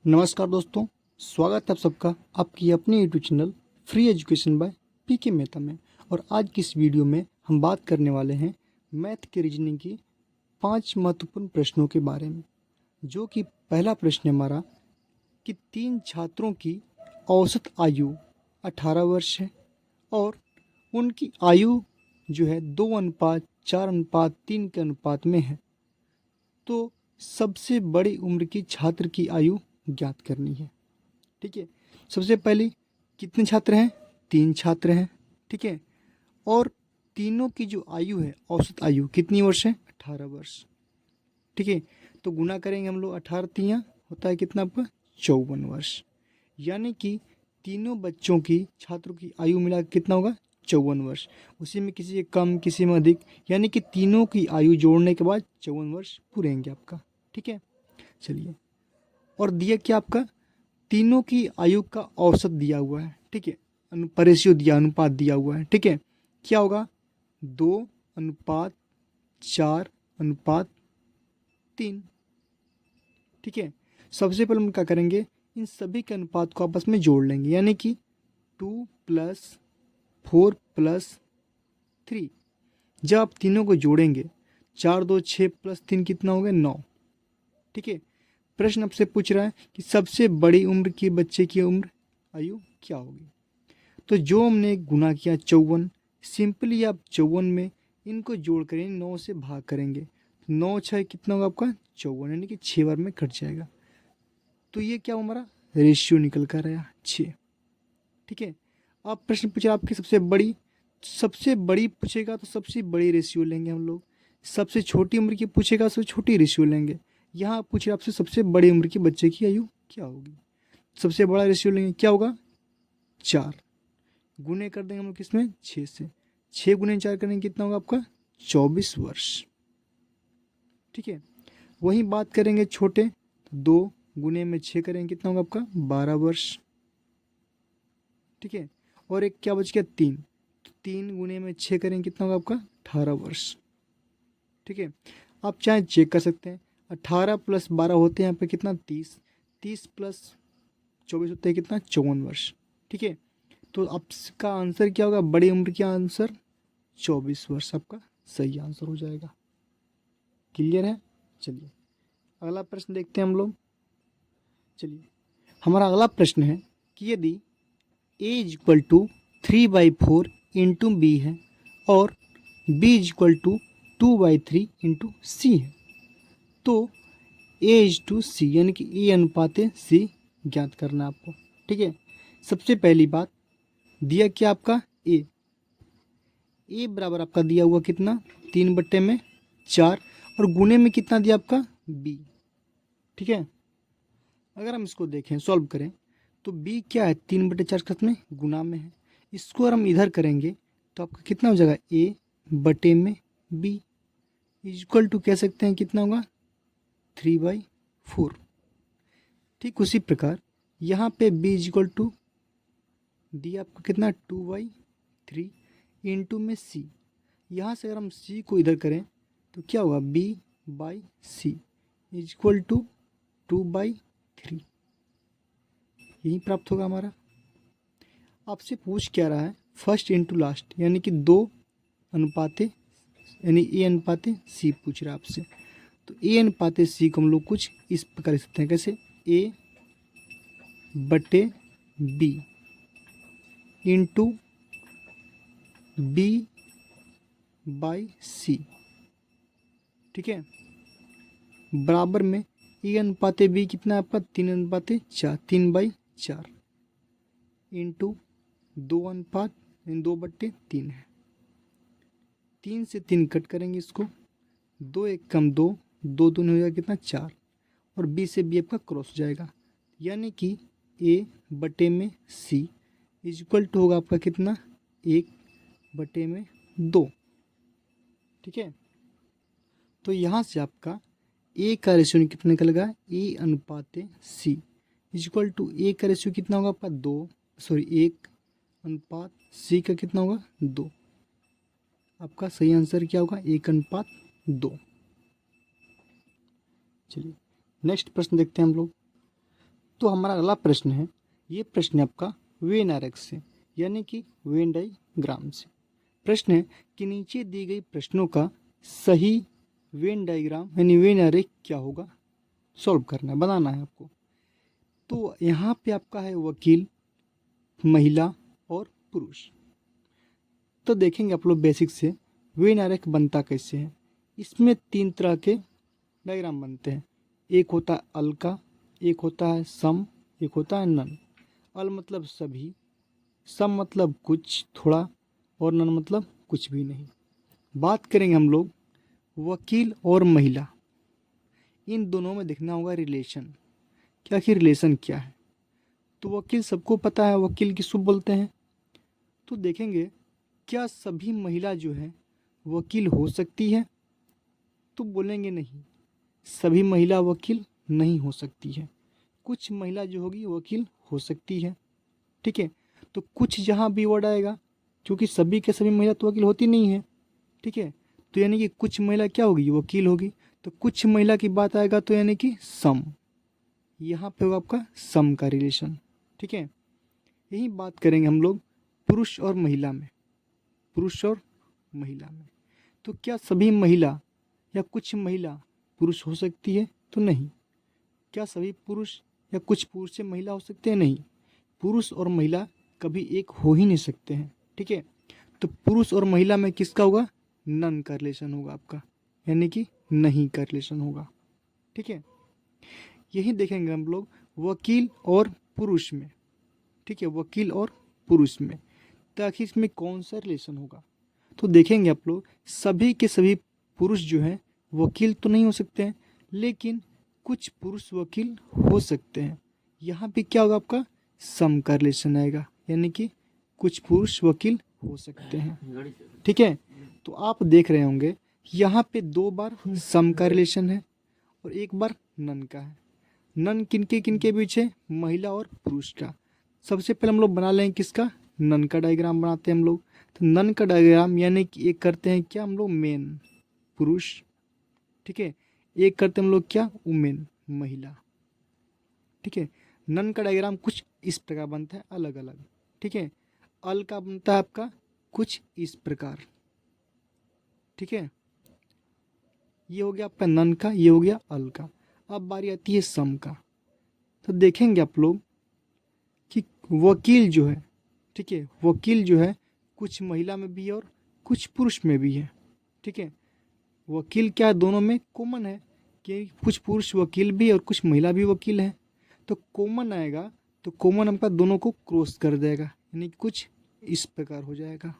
नमस्कार दोस्तों, स्वागत है आप सबका आपकी अपनी YouTube channel free education by PK Mehta में। और आज की इस वीडियो में हम बात करने वाले हैं मैथ के रीजनिंग की 5 महत्वपूर्ण प्रश्नों के बारे में। जो कि पहला प्रश्न है हमारा कि 3 छात्रों की औसत आयु 18 वर्ष है और उनकी आयु जो है 2:4:3 के अनुपात में है। तो सबसे बड़ी उम्र की छात्र की आयु ज्ञात करनी है। ठीक है, सबसे पहले कितने छात्र हैं? 3 छात्र हैं। ठीक है, और तीनों की जो आयु है, औसत आयु कितनी वर्ष है? 18 वर्ष। ठीक है, तो गुना करेंगे हम लोग, 18 तियाँ होता है कितना आपका? 54 वर्ष। यानी कि तीनों बच्चों की, छात्रों की आयु मिला के कितना होगा? 54 वर्ष। उसी में किसी के कम, किसी में अधिक, यानी कि तीनों की आयु जोड़ने के बाद 54 वर्ष पूरे होंगे आपका। ठीक है, चलिए। और दिया क्या आपका? तीनों की आयु का औसत दिया हुआ है। ठीक है, रेशियो दिया, अनुपात दिया हुआ है। ठीक है, क्या होगा? 2:4:3। ठीक है, सबसे पहले हम क्या करेंगे, इन सभी के अनुपात को आपस में जोड़ लेंगे, यानी कि 2 + 4 + 3। जब आप तीनों को जोड़ेंगे, 4 2 6 + 3 कितना हो गया? 9। ठीक है, प्रश्न आपसे पूछ रहा है कि सबसे बड़ी उम्र की बच्चे की उम्र आयु क्या होगी। तो जो हमने गुना किया 54, सिंपली आप 54 में इनको जोड़ करेंगे, 9 से भाग करेंगे, 9 6 कितना होगा आपका? 54, यानी कि 6 बार में कट जाएगा। तो ये क्या हमारा रेशियो निकल कर आया? 6। ठीक है, अब प्रश्न पूछा आपकी सबसे बड़ी पूछेगा तो सबसे बड़ी रेशियो लेंगे हम लोग, सबसे छोटी उम्र की पूछेगा सबसे छोटी रेशियो लेंगे। यहाँ पूछे आपसे सबसे बड़ी उम्र की बच्चे की आयु क्या होगी, सबसे बड़ा रेशियो लेंगे, क्या होगा? 4। गुने कर देंगे हम लोग किसमें? 6 से। 6 गुने 4 करेंगे कितना होगा आपका? 24 वर्ष। ठीक है, वही बात करेंगे छोटे, 2 गुने में 6 करेंगे कितना होगा आपका? 12 वर्ष। ठीक है, और एक क्या बच गया? 3। 3 गुने में 6 करेंगे कितना होगा आपका? 18 वर्ष। ठीक है, आप चाहे चेक कर सकते हैं, 18 + 12 होते हैं यहाँ पे कितना? 30। 30 + 24 होते हैं कितना? 54 वर्ष। ठीक है, तो आपका आंसर क्या होगा? बड़ी उम्र का आंसर 24 वर्ष आपका सही आंसर हो जाएगा। क्लियर है? चलिए अगला प्रश्न देखते हैं हम लोग। चलिए, हमारा अगला प्रश्न है कि यदि a = 3/4 इंटू बी है और b = 2/3 इंटू सी है, तो a:c यानी कि a अनुपात c ज्ञात करना है आपको। ठीक है, सबसे पहली बात दिया क्या आपका? ए बराबर आपका दिया हुआ कितना? 3/4, और गुने में कितना दिया आपका? b। ठीक है, अगर हम इसको देखें, सॉल्व करें, तो b क्या है? 3/4 खत में गुना में है। इसको अगर हम इधर करेंगे तो आपका कितना हो जाएगा? a/b इक्वल टू कह सकते हैं कितना होगा? 3/4। ठीक उसी प्रकार यहाँ पे b इक्वल टू दिया आपको कितना? 2/3 इंटू में c। यहाँ से अगर हम c को इधर करें तो क्या होगा? b/c equal to 2/3। यही प्राप्त होगा हमारा। आपसे पूछ क्या रहा है? फर्स्ट इंटू लास्ट, यानी कि 2 अनुपाते, यानी a/c पूछ रहा है आपसे। तो a/c को हम लोग कुछ इस प्रकार लिख सकते हैं, कैसे? a/b into b/c। ठीक है, बराबर में a/b कितना है आपका? 3/4, 3/4 इंटू 2/3 है। 3 से 3 कट करेंगे इसको, 2 1 कम 2, 2 दूनी हो जाएगा कितना? 4, और b से b आपका क्रॉस हो जाएगा, यानी कि a/c इक्वल टू होगा आपका कितना? 1/2। ठीक है, तो यहाँ से आपका a का रेशियो कितना निकलेगा? a/c इक्वल टू a का रेशियो कितना होगा आपका? 1/c का कितना होगा? 2। आपका सही आंसर क्या होगा? 1/2। चलिए नेक्स्ट प्रश्न देखते हैं हम लोग। तो हमारा अगला प्रश्न है, ये प्रश्न है आपका वेन आरेख से, यानी कि वेन डायग्राम से। प्रश्न है कि नीचे दी गई प्रश्नों का सही वेन डायग्राम यानी वेन आरेख क्या होगा, सॉल्व करना है, बनाना है आपको। तो यहाँ पे आपका है वकील, महिला और पुरुष। तो देखेंगे आप लोग बेसिक से वेन आरेख बनता कैसे है। इसमें 3 तरह के डायग्राम बनते हैं। एक होता है अल का, एक होता है सम, एक होता है नन। अल मतलब सभी, सम मतलब कुछ थोड़ा, और नन मतलब कुछ भी नहीं। बात करेंगे हम लोग वकील और महिला, इन दोनों में देखना होगा रिलेशन, क्या कि रिलेशन क्या है। तो वकील सबको पता है, वकील किसको बोलते हैं। तो देखेंगे क्या सभी महिला जो है वकील हो सकती है, तो बोलेंगे नहीं, सभी महिला वकील नहीं हो सकती है। कुछ महिला जो होगी वकील हो सकती है, ठीक है। तो कुछ जहाँ भी वर्ड आएगा, क्योंकि सभी के सभी महिला तो वकील होती नहीं है, ठीक है। तो यानी कि कुछ महिला क्या होगी, वकील होगी। तो कुछ महिला की बात आएगा तो यानी कि सम, यहाँ पे होगा आपका सम का रिलेशन, ठीक है। यही बात करेंगे हम लोग पुरुष और महिला में, पुरुष और महिला में। तो क्या सभी महिला या कुछ महिला पुरुष हो सकती है, तो नहीं। क्या सभी पुरुष या कुछ पुरुष से महिला हो सकते हैं, नहीं। पुरुष और महिला कभी एक हो ही नहीं सकते हैं, ठीक है। तो पुरुष और महिला में किसका होगा, नन का रिलेशन होगा आपका, यानी कि नहीं का रिलेशन होगा, ठीक है। यही देखेंगे हम लोग वकील और पुरुष में, ठीक है, वकील और पुरुष में। तो आखिर इसमें कौन सा रिलेशन होगा, तो देखेंगे आप लोग सभी के सभी पुरुष जो हैं वकील तो नहीं हो सकते हैं, लेकिन कुछ पुरुष वकील हो सकते हैं। यहाँ पे क्या होगा आपका सम का रिलेशन आएगा, यानी कि कुछ पुरुष वकील हो सकते हैं, ठीक है। तो आप देख रहे होंगे यहाँ पे 2 बार सम का रिलेशन है और 1 बार नन का है। नन किनके किनके बीच है, महिला और पुरुष का। सबसे पहले हम लोग बना लेंगे किसका, नन का डायग्राम बनाते हैं हम लोग। तो नन का डायग्राम यानी कि एक करते हैं क्या हम लोग मेन, पुरुष, ठीक है। एक करते हैं हम लोग क्या, वुमेन, महिला, ठीक है। नन का डायग्राम कुछ इस प्रकार बनता है अलग अलग, ठीक है। अल का बनता है आपका कुछ इस प्रकार, ठीक है। ये हो गया आपका नन का, ये हो गया अल का। अब बारी आती है सम का। तो देखेंगे आप लोग कि वकील जो है, ठीक है, वकील जो है कुछ महिला में भी है और कुछ पुरुष में भी है, ठीक है। वकील क्या है, दोनों में कॉमन है कि कुछ पुरुष वकील भी और कुछ महिला भी वकील है। तो कॉमन आएगा तो कॉमन आपका दोनों को क्रॉस कर देगा, यानी कुछ इस प्रकार हो जाएगा,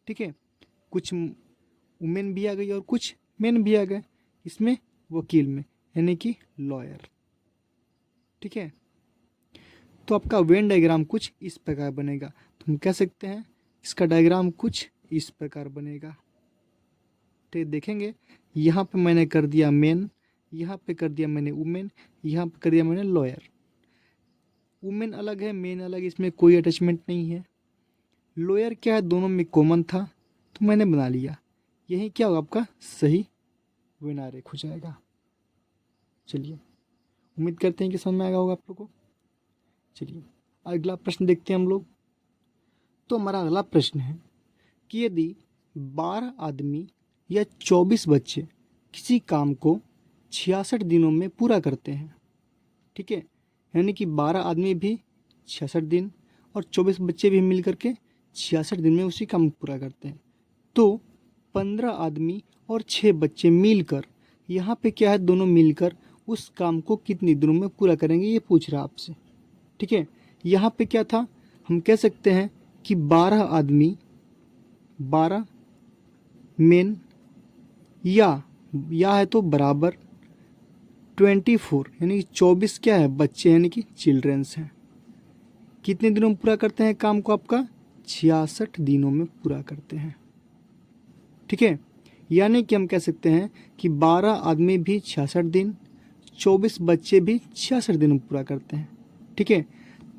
ठीक है। कुछ वुमेन भी आ गई और कुछ मेन भी आ गए इसमें वकील में, यानी कि लॉयर, ठीक है। तो आपका वेन डायग्राम कुछ इस प्रकार बनेगा। तो हम कह सकते हैं इसका डायग्राम कुछ इस प्रकार बनेगा। तो देखेंगे यहाँ पे मैंने कर दिया मेन, यहाँ पे कर दिया मैंने वुमेन, यहाँ पे कर दिया मैंने लॉयर। वुमेन अलग है, मेन अलग, इसमें कोई अटैचमेंट नहीं है। लॉयर क्या है, दोनों में कॉमन था तो मैंने बना लिया। यही क्या होगा आपका सही वेन आरेख हो जाएगा। चलिए उम्मीद करते हैं कि समझ में आएगा होगा आप लोग को। चलिए अगला प्रश्न देखते हैं हम लोग। तो हमारा अगला प्रश्न है कि यदि 12 आदमी या 24 बच्चे किसी काम को 66 दिनों में पूरा करते हैं, ठीक है। यानी कि 12 आदमी भी 66 दिन और 24 बच्चे भी मिल करके 66 दिन में उसी काम को पूरा करते हैं। तो 15 आदमी और 6 बच्चे मिलकर, यहाँ पे क्या है, दोनों मिलकर उस काम को कितने दिनों में पूरा करेंगे, ये पूछ रहा है आपसे, ठीक है। यहाँ पे क्या था, हम कह सकते हैं कि 12 आदमी, 12 मेन, या है तो बराबर 24 यानी कि 24 क्या है, बच्चे यानी कि चिल्ड्रंस हैं। कितने दिनों में पूरा करते हैं काम को, आपका 66 दिनों में पूरा करते हैं, ठीक है। यानी कि हम कह सकते हैं कि 12 आदमी भी 66 दिन, 24 बच्चे भी 66 दिन में पूरा करते हैं, ठीक है।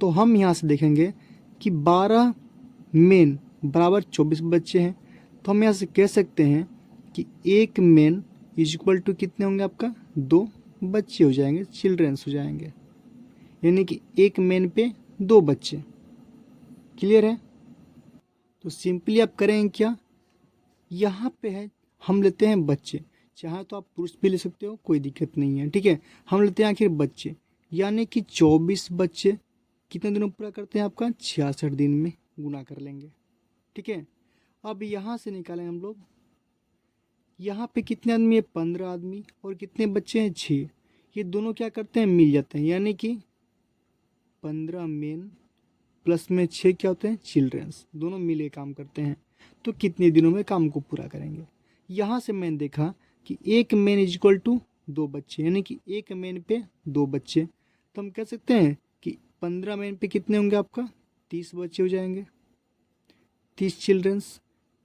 तो हम यहाँ से देखेंगे कि 12 मेन बराबर 24 बच्चे हैं। तो हम यहाँ से कह सकते हैं कि एक मेन इज इक्वल टू कितने होंगे, आपका 2 बच्चे हो जाएंगे, चिल्ड्रंस हो जाएंगे। यानी कि एक मेन पे 2 बच्चे। क्लियर है? तो सिंपली आप करेंगे क्या, यहाँ पे है हम लेते हैं बच्चे, चाहे तो आप पुरुष भी ले सकते हो, कोई दिक्कत नहीं है। ठीक है, हम लेते हैं आखिर बच्चे, यानी कि 24 बच्चे कितने दिनों में पूरा करते हैं आपका, 66 दिन में गुना कर लेंगे। ठीक है, अब यहाँ से निकालें हम लोग, यहाँ पे कितने आदमी है, 15 आदमी, और कितने बच्चे हैं, 6। ये दोनों क्या करते हैं, मिल जाते हैं, यानी कि 15 मेन प्लस में 6 क्या होते हैं, चिल्ड्रंस, दोनों मिले काम करते हैं। तो कितने दिनों में काम को पूरा करेंगे। यहाँ से मैंने देखा कि एक मेन इज इक्वल टू 2 बच्चे, यानी कि एक मेन पे 2 बच्चे। तो हम कह सकते हैं कि 15 मेन पे कितने होंगे आपका, 30 बच्चे हो जाएंगे, 30 चिल्ड्रंस,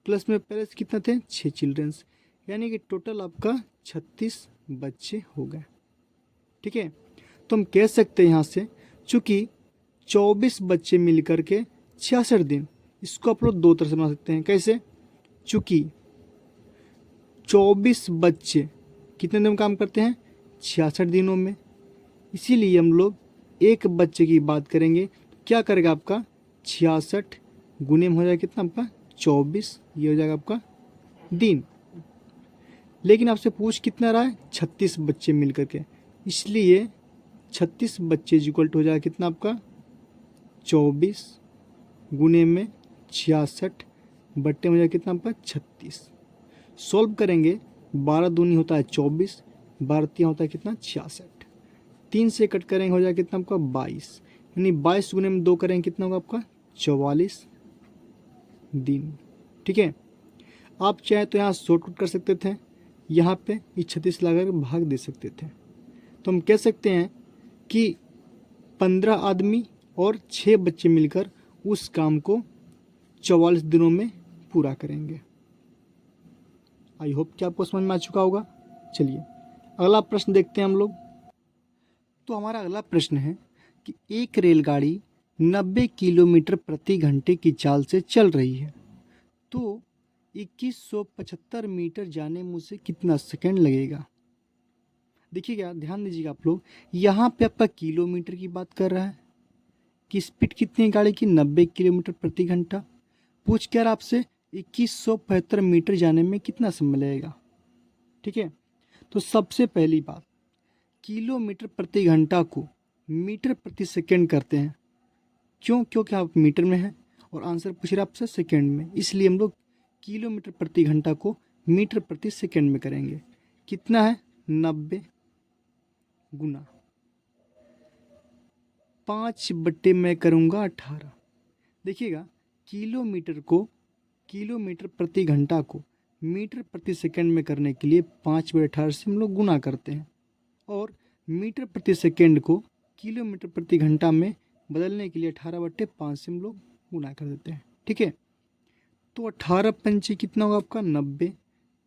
प्लस में पहले से कितने थे, 6 चिल्ड्रंस, यानी कि टोटल आपका 36 बच्चे हो गए। ठीक है, तो हम कह सकते हैं यहाँ से, चूँकि 24 बच्चे मिल करके 66 दिन, इसको आप लोग 2 तरह से बना सकते हैं। कैसे, चूँकि 24 बच्चे कितने दिन में काम करते हैं, 66 दिनों में, इसीलिए हम लोग एक बच्चे की बात करेंगे, क्या करेगा आपका 66 गुने में हो जाएगा कितना आपका 24, ये हो जाएगा आपका दिन। लेकिन आपसे पूछ कितना रहा है, 36 बच्चे मिल करके, इसलिए 36 बच्चे इक्वल टू हो जाएगा कितना आपका 24 गुने में 66 बट्टे में हो जाएगा कितना आपका 36। सॉल्व करेंगे, 12 दूनी होता है 24, 12 तिया होता है कितना 66, 3 से कट करेंगे हो जाएगा कितना आपका 22, यानी 22 गुने में 2 करेंगे कितना होगा आपका 44 दिन। ठीक है, आप चाहे तो यहाँ शॉर्ट कट कर सकते थे, यहाँ पे इस 36 लगाकर भाग दे सकते थे। तो हम कह सकते हैं कि 15 आदमी और 6 बच्चे मिलकर उस काम को 44 दिनों में पूरा करेंगे। आई होप कि आपको समझ में आ चुका होगा। चलिए अगला प्रश्न देखते हैं हम लोग। तो हमारा अगला प्रश्न है कि एक रेलगाड़ी 90 किलोमीटर प्रति घंटे की चाल से चल रही है, तो 2175 मीटर जाने में उसे कितना सेकंड लगेगा। देखिएगा, ध्यान दीजिएगा आप लोग, यहाँ पे आपका किलोमीटर की बात कर रहा है कि स्पीड कितनी है गाड़ी की, 90 किलोमीटर प्रति घंटा। पूछ क्या रहा आपसे, 2175 मीटर जाने में कितना समय लगेगा। ठीक है, तो सबसे पहली बात, किलोमीटर प्रति घंटा को मीटर प्रति सेकंड करते हैं। क्यों, क्योंकि आप मीटर में हैं और आंसर पूछ रहा आपसे सेकंड में, इसलिए हम लोग किलोमीटर प्रति घंटा को मीटर प्रति सेकंड में करेंगे। कितना है, 90 गुना 5 बट्टे मैं करूँगा 18। देखिएगा, किलोमीटर प्रति घंटा को मीटर प्रति सेकंड में करने के लिए 5/18 से हम लोग गुना करते हैं, और मीटर प्रति सेकंड को किलोमीटर प्रति घंटा में बदलने के लिए 18/5 से हम लोग गुना कर देते हैं। ठीक है, तो 18 पंचे कितना होगा आपका 90,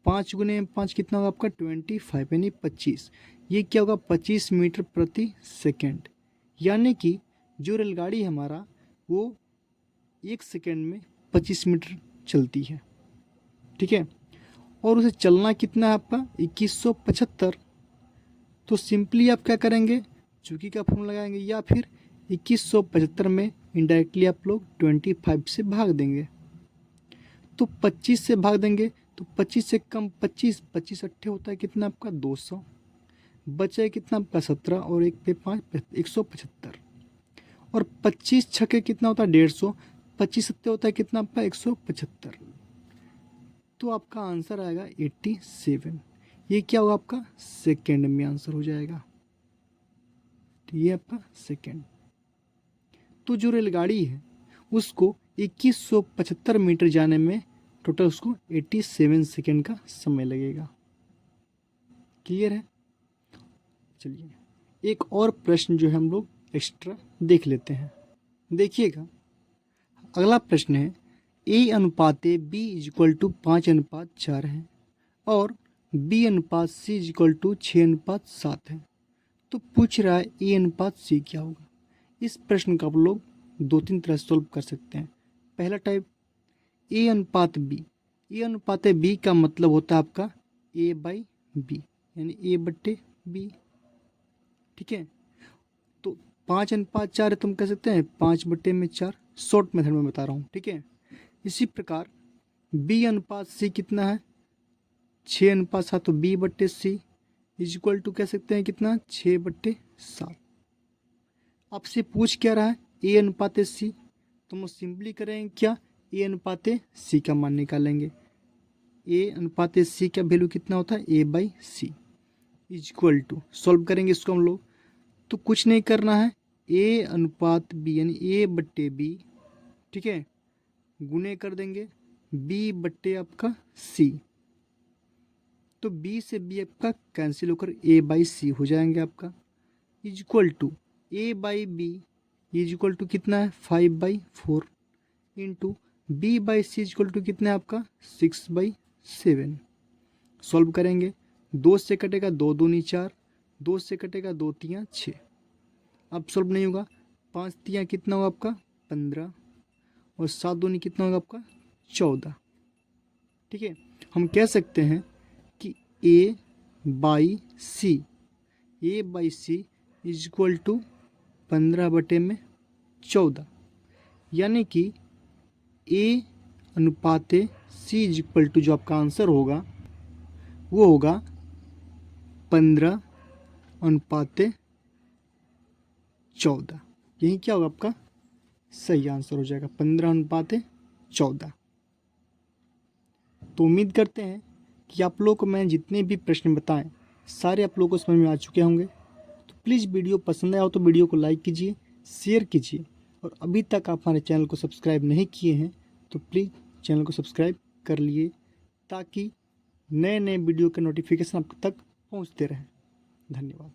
5 गुने 5 कितना होगा आपका 25, यानी 25। ये क्या होगा 25 मीटर प्रति सेकंड, यानी कि जो रेलगाड़ी हमारा वो 1 सेकंड में 25 मीटर चलती है। ठीक है, और उसे चलना कितना है आपका 2175। तो सिंपली आप क्या करेंगे, चूंकि का फॉर्मूला लगाएंगे, या फिर 2175 में इनडायरेक्टली आप लोग 25 से भाग देंगे। तो 25 से भाग देंगे तो 25 से कम 25, 25 अट्ठे होता है कितना आपका 200, बचे कितना आपका 17, और 1 पे 5 175, और 25 छक्के कितना होता है 150, 25 सत्ते होता है कितना आपका 175। तो आपका आंसर आएगा 87। ये क्या होगा आपका सेकेंड में आंसर हो जाएगा। तो ये आपका सेकेंड। तो जो रेलगाड़ी है उसको 2175 मीटर जाने में टोटल उसको 87 सेकेंड का समय लगेगा। क्लियर है। चलिए एक और प्रश्न जो है हम लोग एक्स्ट्रा देख लेते हैं। देखिएगा, अगला प्रश्न है A/B = 5/4 है और B/C = 6/7 है। तो पूछ रहा है A/C क्या होगा। इस प्रश्न का आप लोग 2-3 तरह से सॉल्व कर सकते हैं। पहला टाइप A/B। A/B का मतलब होता है आपका A/B, यानी A/B। ठीक है, तो 5:4 है, तुम कह सकते हैं 5/4, शॉर्ट मेथड में बता रहा हूँ, ठीक है। इसी प्रकार B/C कितना है, 6:7, तो B/C इज इक्वल टू कह सकते हैं कितना, 6/7। आपसे पूछ क्या रहा है, A/C, तो हम सिंपली करेंगे क्या, A/C का मान निकालेंगे। A/C का वैल्यू कितना होता है, A/C is equal to, solve करेंगे इसको हम लोग, तो कुछ नहीं करना है, A/B यानी A/B, ठीक है, गुने कर देंगे B/ आपका C, तो B से B आपका कैंसिल होकर A/C हो जाएंगे आपका, is equal to A/B is equal to कितना है, 5/4 into B/C is equal to कितना है आपका, 6/7। सॉल्व करेंगे, 2 से कटेगा 2 दूनी 4, 2 से कटेगा 2 तियाँ 6, अब सॉल्व नहीं होगा, 5 तियाँ कितना होगा आपका 15, और 7 दूनी कितना होगा आपका 14, ठीक है। हम कह सकते हैं कि A/C इज इक्वल टू 15/14, यानी कि A/C इज इक्वल टू जो आपका आंसर होगा वो होगा 15/14, यही क्या होगा आपका सही आंसर हो जाएगा, 15/14। तो उम्मीद करते हैं कि आप लोगों को मैंने जितने भी प्रश्न बताएं सारे आप लोगों को समझ में आ चुके होंगे। तो प्लीज़ वीडियो पसंद आया हो तो वीडियो को लाइक कीजिए, शेयर कीजिए, और अभी तक आप हमारे चैनल को सब्सक्राइब नहीं किए हैं तो प्लीज़ चैनल को सब्सक्राइब कर लिए, ताकि नए नए वीडियो के नोटिफिकेशन आप तक पहुंचते रहें। धन्यवाद।